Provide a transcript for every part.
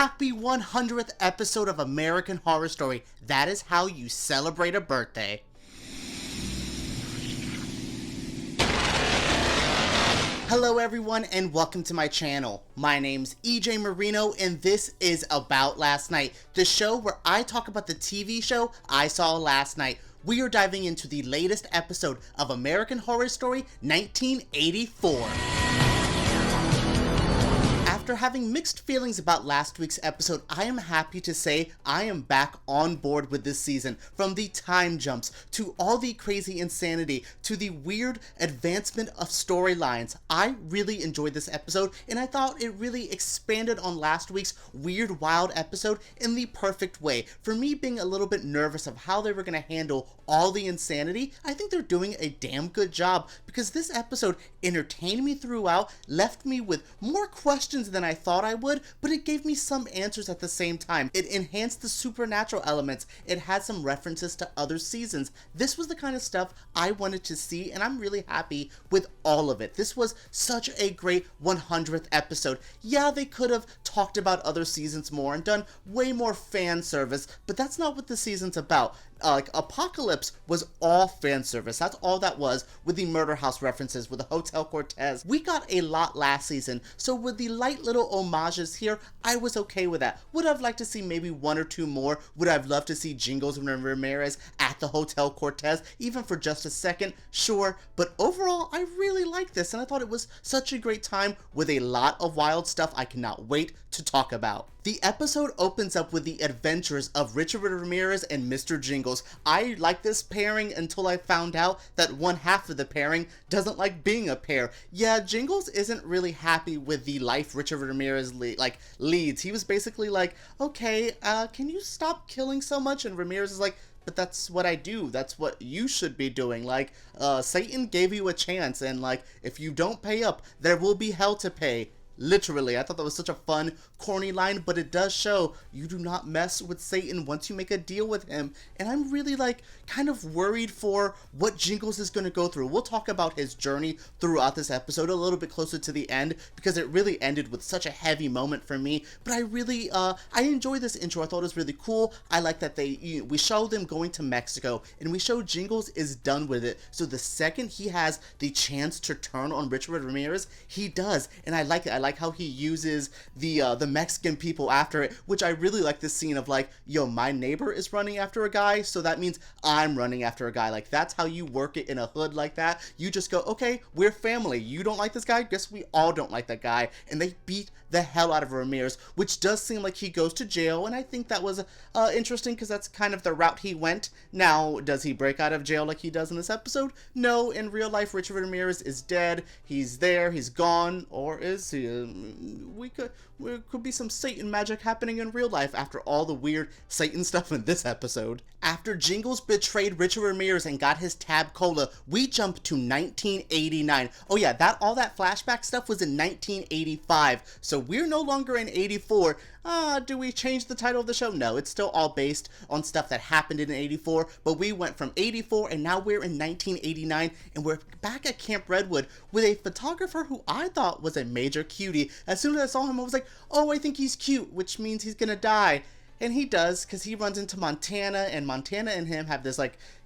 Happy 100th episode of American Horror Story. That is how you celebrate a birthday. Hello everyone and welcome to my channel. My name's EJ Marino and this is About Last Night, the show where I talk about the TV show I saw last night. We are diving into the latest episode of American Horror Story 1984. After having mixed feelings about last week's episode, I am happy to say I am back on board with this season. From the time jumps, to all the crazy insanity, to the weird advancement of storylines. I really enjoyed this episode, and I thought it really expanded on last week's weird, wild episode in the perfect way. For me being a little bit nervous of how they were going to handle all the insanity, I think they're doing a damn good job, because this episode entertained me throughout, left me with more questions than I thought I would, but it gave me some answers at the same time. It enhanced the supernatural elements. It had some references to other seasons. This was the kind of stuff I wanted to see, and I'm really happy with all of it. This was such a great 100th episode. Yeah, they could have talked about other seasons more and done way more fan service, but that's not what the season's about. Apocalypse was all fan service. That's all that was, with the murder house references, with the Hotel Cortez. We got a lot last season, so with the light little homages here, I was okay with that. Would I've liked to see maybe one or two more? Would I've loved to see Jingles and Ramirez at the Hotel Cortez, even for just a second? Sure, but overall, I really liked this, and I thought it was such a great time with a lot of wild stuff I cannot wait to talk about. The episode opens up with the adventures of Richard Ramirez and Mr. Jingles. I liked this pairing until I found out that one half of the pairing doesn't like being a pair. Yeah, Jingles isn't really happy with the life Richard Ramirez leads. He was basically like, okay, can you stop killing so much? And Ramirez is like, but that's what I do. That's what you should be doing. Satan gave you a chance, and if you don't pay up, there will be hell to pay. Literally, I thought that was such a fun, corny line, but it does show you do not mess with Satan once you make a deal with him. And I'm really kind of worried for what Jingles is going to go through. We'll talk about his journey throughout this episode a little bit closer to the end, because it really ended with such a heavy moment for me. But I really, I enjoyed this intro. I thought it was really cool. I like that we showed them going to Mexico, and we showed Jingles is done with it. So the second he has the chance to turn on Richard Ramirez, he does. And I like it. I like how he uses the Mexican people after it, which I really like this scene of yo, my neighbor is running after a guy, so that means I'm running after a guy. That's how you work it in a hood like that. You just go, okay, we're family. You don't like this guy? Guess we all don't like that guy. And they beat the hell out of Ramirez, which does seem like he goes to jail, and I think that was interesting, because that's kind of the route he went. Now, does he break out of jail like he does in this episode? No, in real life, Richard Ramirez is dead. He's there, he's gone, or is he? There could be some Satan magic happening in real life after all the weird Satan stuff in this episode. After Jingles betrayed Richard Ramirez and got his tab cola, we jump to 1989. Oh yeah, all that flashback stuff was in 1985, so we're no longer in 84. Do we change the title of the show? No, it's still all based on stuff that happened in 84, but we went from 84 and now we're in 1989, and we're back at Camp Redwood with a photographer who I thought was a major cutie. As soon as I saw him, I was like, oh, I think he's cute, which means he's gonna die. And he does, because he runs into Montana, and Montana and him have this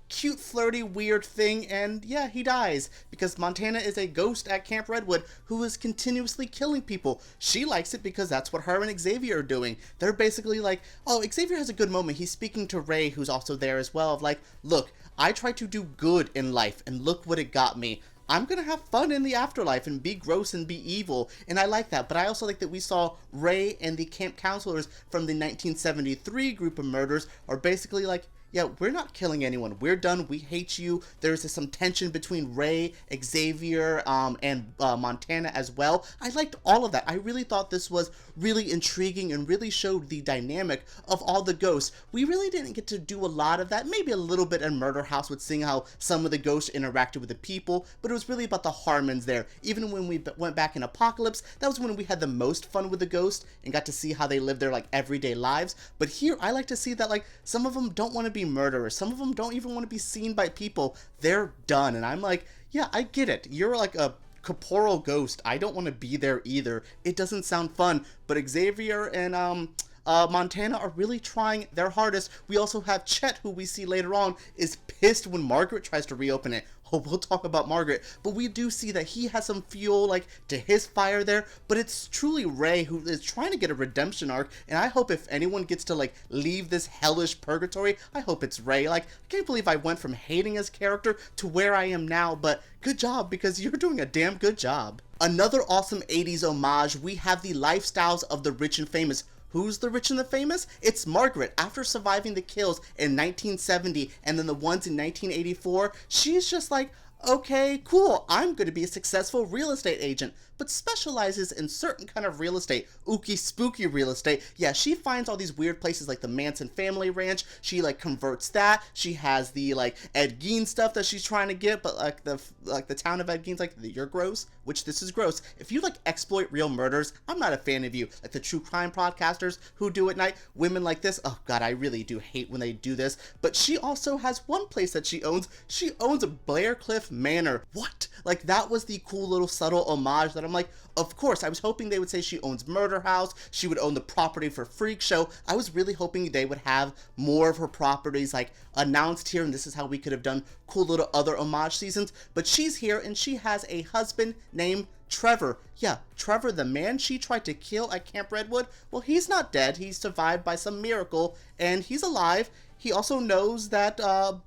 cute, flirty, weird thing, and yeah, he dies, because Montana is a ghost at Camp Redwood who is continuously killing people. She likes it because that's what her and Xavier are doing. They're basically oh, Xavier has a good moment. He's speaking to Ray, who's also there as well, of look, I try to do good in life, and look what it got me. I'm gonna have fun in the afterlife and be gross and be evil, and I like that. But I also like that we saw Ray and the camp counselors from the 1973 group of murders are basically yeah, we're not killing anyone. We're done. We hate you. There's some tension between Ray, Xavier, and Montana as well. I liked all of that. I really thought this was really intriguing and really showed the dynamic of all the ghosts. We really didn't get to do a lot of that. Maybe a little bit in Murder House with seeing how some of the ghosts interacted with the people, but it was really about the Harmons there. Even when we went back in Apocalypse, that was when we had the most fun with the ghosts and got to see how they live their everyday lives. But here, I like to see that some of them don't want to be murderers. Some of them don't even want to be seen by people. They're done. And I'm yeah, I get it. You're a corporal ghost. I don't want to be there either. It doesn't sound fun, but Xavier and Montana are really trying their hardest. We also have Chet, who we see later on, is pissed when Margaret tries to reopen it. Oh, we'll talk about Margaret, but we do see that he has some fuel, like, to his fire there, but it's truly Ray who is trying to get a redemption arc, and I hope if anyone gets to, like, leave this hellish purgatory, I hope it's Ray. Like, I can't believe I went from hating his character to where I am now, but good job, because you're doing a damn good job. Another awesome 80s homage, we have the lifestyles of the rich and famous. Who's the rich and the famous? It's Margaret. After surviving the kills in 1970 and then the ones in 1984, she's just like, okay, cool, I'm going to be a successful real estate agent, but specializes in certain kind of real estate, ooky spooky real estate. Yeah, she finds all these weird places like the Manson family ranch. She like converts that. She has the like Ed Gein stuff that she's trying to get, but like the town of Ed Gein's like, you're gross, which this is gross. If you like exploit real murders, I'm not a fan of you. Like the true crime podcasters who do at night, women like this, oh god, I really do hate when they do this. But she also has one place that she owns. She owns Blair Cliff Manor. What? Like that was the cool little subtle homage that I'm like, of course, I was hoping they would say she owns Murder House, she would own the property for Freak Show. I was really hoping they would have more of her properties like announced here, and this is how we could have done cool little other homage seasons. But she's here and she has a husband named Trevor. Yeah, Trevor, the man she tried to kill at Camp Redwood. Well, he's not dead. He's survived by some miracle and he's alive. He also knows that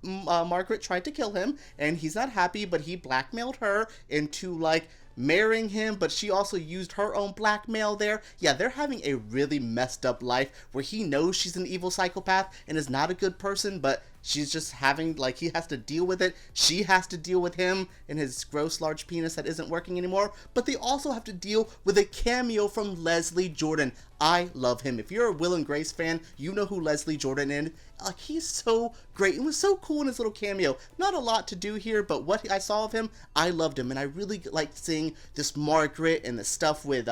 Margaret tried to kill him, and he's not happy, but he blackmailed her into, like, marrying him, but she also used her own blackmail there. Yeah, they're having a really messed up life where he knows she's an evil psychopath and is not a good person, but she's just having, like, he has to deal with it. She has to deal with him and his gross large penis that isn't working anymore. But they also have to deal with a cameo from Leslie Jordan. I love him. If you're a Will and Grace fan, you know who Leslie Jordan is. Like, he's so great. It was so cool in his little cameo. Not a lot to do here, but what I saw of him, I loved him. And I really liked seeing this Margaret and the stuff with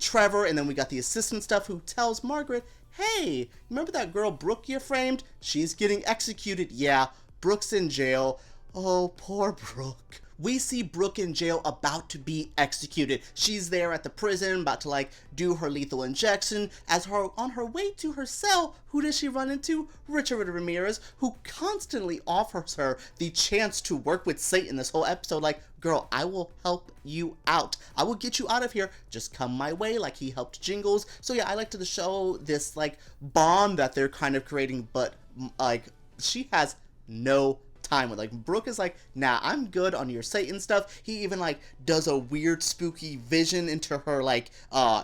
Trevor. And then we got the assistant stuff who tells Margaret, hey, remember that girl Brooke you framed? She's getting executed. Yeah, Brooke's in jail. Oh, poor Brooke. We see Brooke in jail about to be executed. She's there at the prison about to like do her lethal injection. On her way to her cell, who does she run into? Richard Ramirez, who constantly offers her the chance to work with Satan this whole episode. Like, girl, I will help you out. I will get you out of here. Just come my way, like he helped Jingles. So yeah, I like to show this like bond that they're kind of creating, but like she has no time with. Like, Brooke is like, nah, I'm good on your Satan stuff. He even like does a weird spooky vision into her like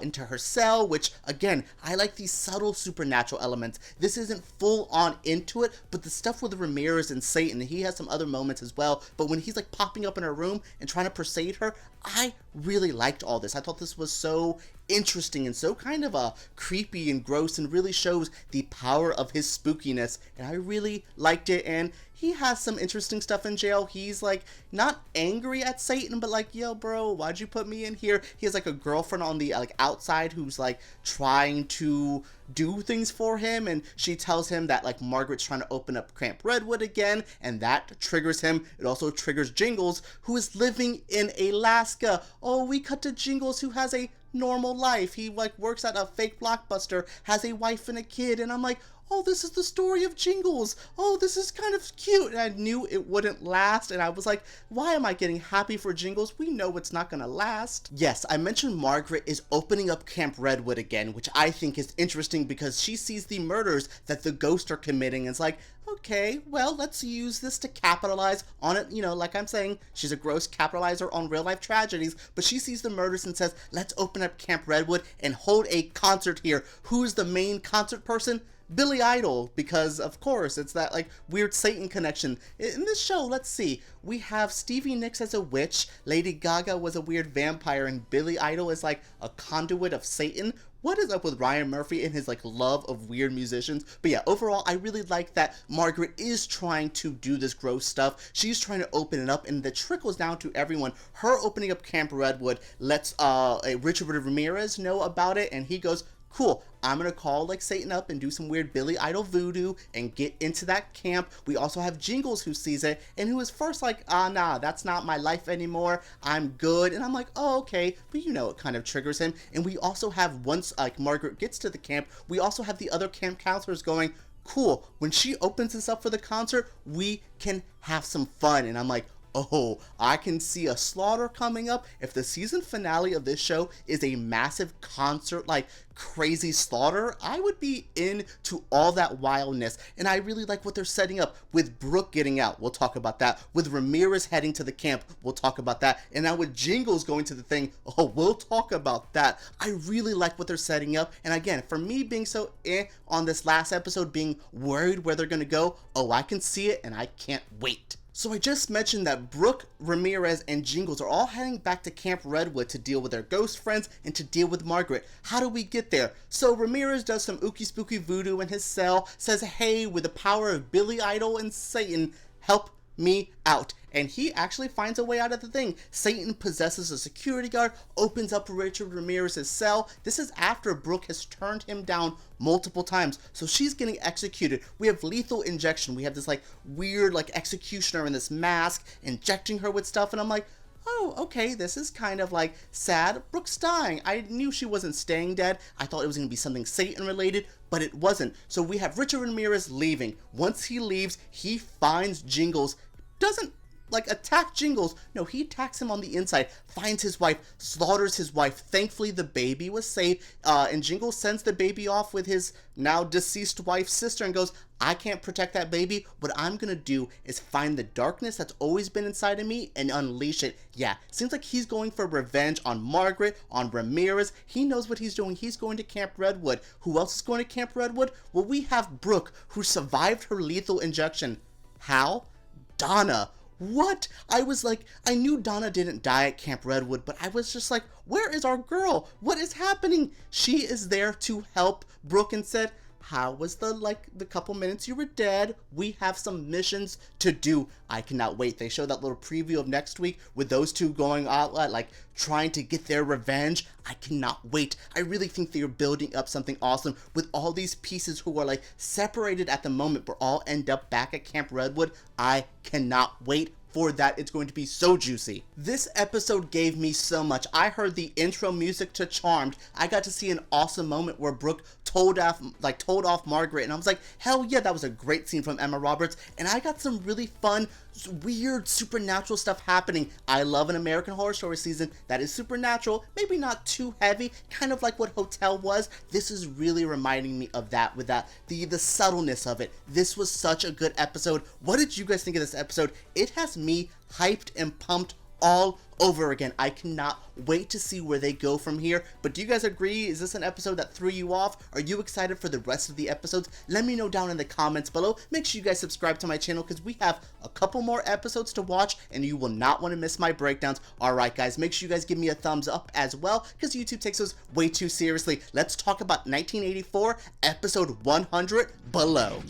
into her cell, which again, I like these subtle supernatural elements. This isn't full on into it, but the stuff with Ramirez and Satan, he has some other moments as well. But when he's like popping up in her room and trying to persuade her, I really liked all this. I thought this was so interesting and so kind of creepy and gross, and really shows the power of his spookiness, and I really liked it. And he has some interesting stuff in jail. He's like not angry at Satan, but like, yo bro, why'd you put me in here? He has like a girlfriend on the like outside who's like trying to do things for him, and she tells him that like Margaret's trying to open up Camp Redwood again, and that triggers him. It also triggers Jingles, who is living in Alaska. Oh, we cut to Jingles, who has a normal life. He like works at a fake Blockbuster, has a wife and a kid, and I'm like, oh, this is the story of Jingles. Oh, this is kind of cute. And I knew it wouldn't last, and I was like, why am I getting happy for Jingles? We know it's not gonna last. Yes, I mentioned Margaret is opening up Camp Redwood again, which I think is interesting because she sees the murders that the ghosts are committing and it's like, okay, well, let's use this to capitalize on it. You know, like I'm saying, she's a gross capitalizer on real life tragedies, but she sees the murders and says, let's open up Camp Redwood and hold a concert here. Who's the main concert person? Billy Idol, because of course it's that like weird Satan connection. In this show, let's see, we have Stevie Nicks as a witch, Lady Gaga was a weird vampire, and Billy Idol is like a conduit of Satan. What is up with Ryan Murphy and his like love of weird musicians? But yeah, overall, I really like that Margaret is trying to do this gross stuff. She's trying to open it up, and that trickles down to everyone. Her opening up Camp Redwood lets Richard Ramirez know about it, and he goes, cool, I'm gonna call like Satan up and do some weird Billy Idol voodoo and get into that camp. We also have Jingles who sees it and who is first like, nah, that's not my life anymore, I'm good. And I'm like, oh, okay, but you know, it kind of triggers him. And we also have, once like Margaret gets to the camp, we also have the other camp counselors going, cool, when she opens this up for the concert, we can have some fun. And I'm like, oh, I can see a slaughter coming up. If the season finale of this show is a massive concert, like crazy slaughter, I would be into all that wildness. And I really like what they're setting up with Brooke getting out. We'll talk about that. With Ramirez heading to the camp, we'll talk about that. And now with Jingles going to the thing, oh, we'll talk about that. I really like what they're setting up. And again, for me being so on this last episode, being worried where they're gonna go, oh, I can see it and I can't wait. So I just mentioned that Brooke, Ramirez, and Jingles are all heading back to Camp Redwood to deal with their ghost friends and to deal with Margaret. How do we get there? So Ramirez does some ooky spooky voodoo in his cell, says, hey, with the power of Billy Idol and Satan, help me out. And he actually finds a way out of the thing. Satan possesses a security guard, opens up Richard Ramirez's cell. This is after Brooke has turned him down multiple times. So she's getting executed. We have lethal injection. We have this like weird like executioner in this mask injecting her with stuff. And I'm like, oh, okay, this is kind of like sad. Brooke's dying. I knew she wasn't staying dead. I thought it was going to be something Satan related, but it wasn't. So we have Richard Ramirez leaving. Once he leaves, he finds Jingles. Doesn't like attack Jingles. No, he attacks him on the inside, finds his wife, slaughters his wife. Thankfully, the baby was safe. And Jingles sends the baby off with his now deceased wife's sister and goes, I can't protect that baby. What I'm gonna do is find the darkness that's always been inside of me and unleash it. Yeah, seems like he's going for revenge on Margaret, on Ramirez. He knows what he's doing. He's going to Camp Redwood. Who else is going to Camp Redwood? Well, we have Brooke, who survived her lethal injection. How? Donna. What? I was like, I knew Donna didn't die at Camp Redwood, but I was just like, where is our girl? What is happening? She is there to help Brooke and said, how was the couple minutes you were dead? We have some missions to do. I cannot wait. They showed that little preview of next week with those two going out, like trying to get their revenge. I cannot wait. I really think they are building up something awesome with all these pieces who are like separated at the moment, but all end up back at Camp Redwood. I cannot wait for that. It's going to be so juicy. This episode gave me so much. I heard the intro music to Charmed. I got to see an awesome moment where Brooke told off Margaret, and I was like, hell yeah, that was a great scene from Emma Roberts. And I got some really fun, weird supernatural stuff happening. I love an American Horror Story season that is supernatural, maybe not too heavy, kind of like what Hotel was. This is really reminding me of that, with that the subtleness of it. This was such a good episode. What did you guys think of this episode? It has me hyped and pumped all over again. I cannot wait to see where they go from here. But do you guys agree? Is this an episode that threw you off? Are you excited for the rest of the episodes? Let me know down in the comments below. Make sure you guys subscribe to my channel because we have a couple more episodes to watch and you will not want to miss my breakdowns. Alright guys, make sure you guys give me a thumbs up as well because YouTube takes those way too seriously. Let's talk about 1984 episode 100 below.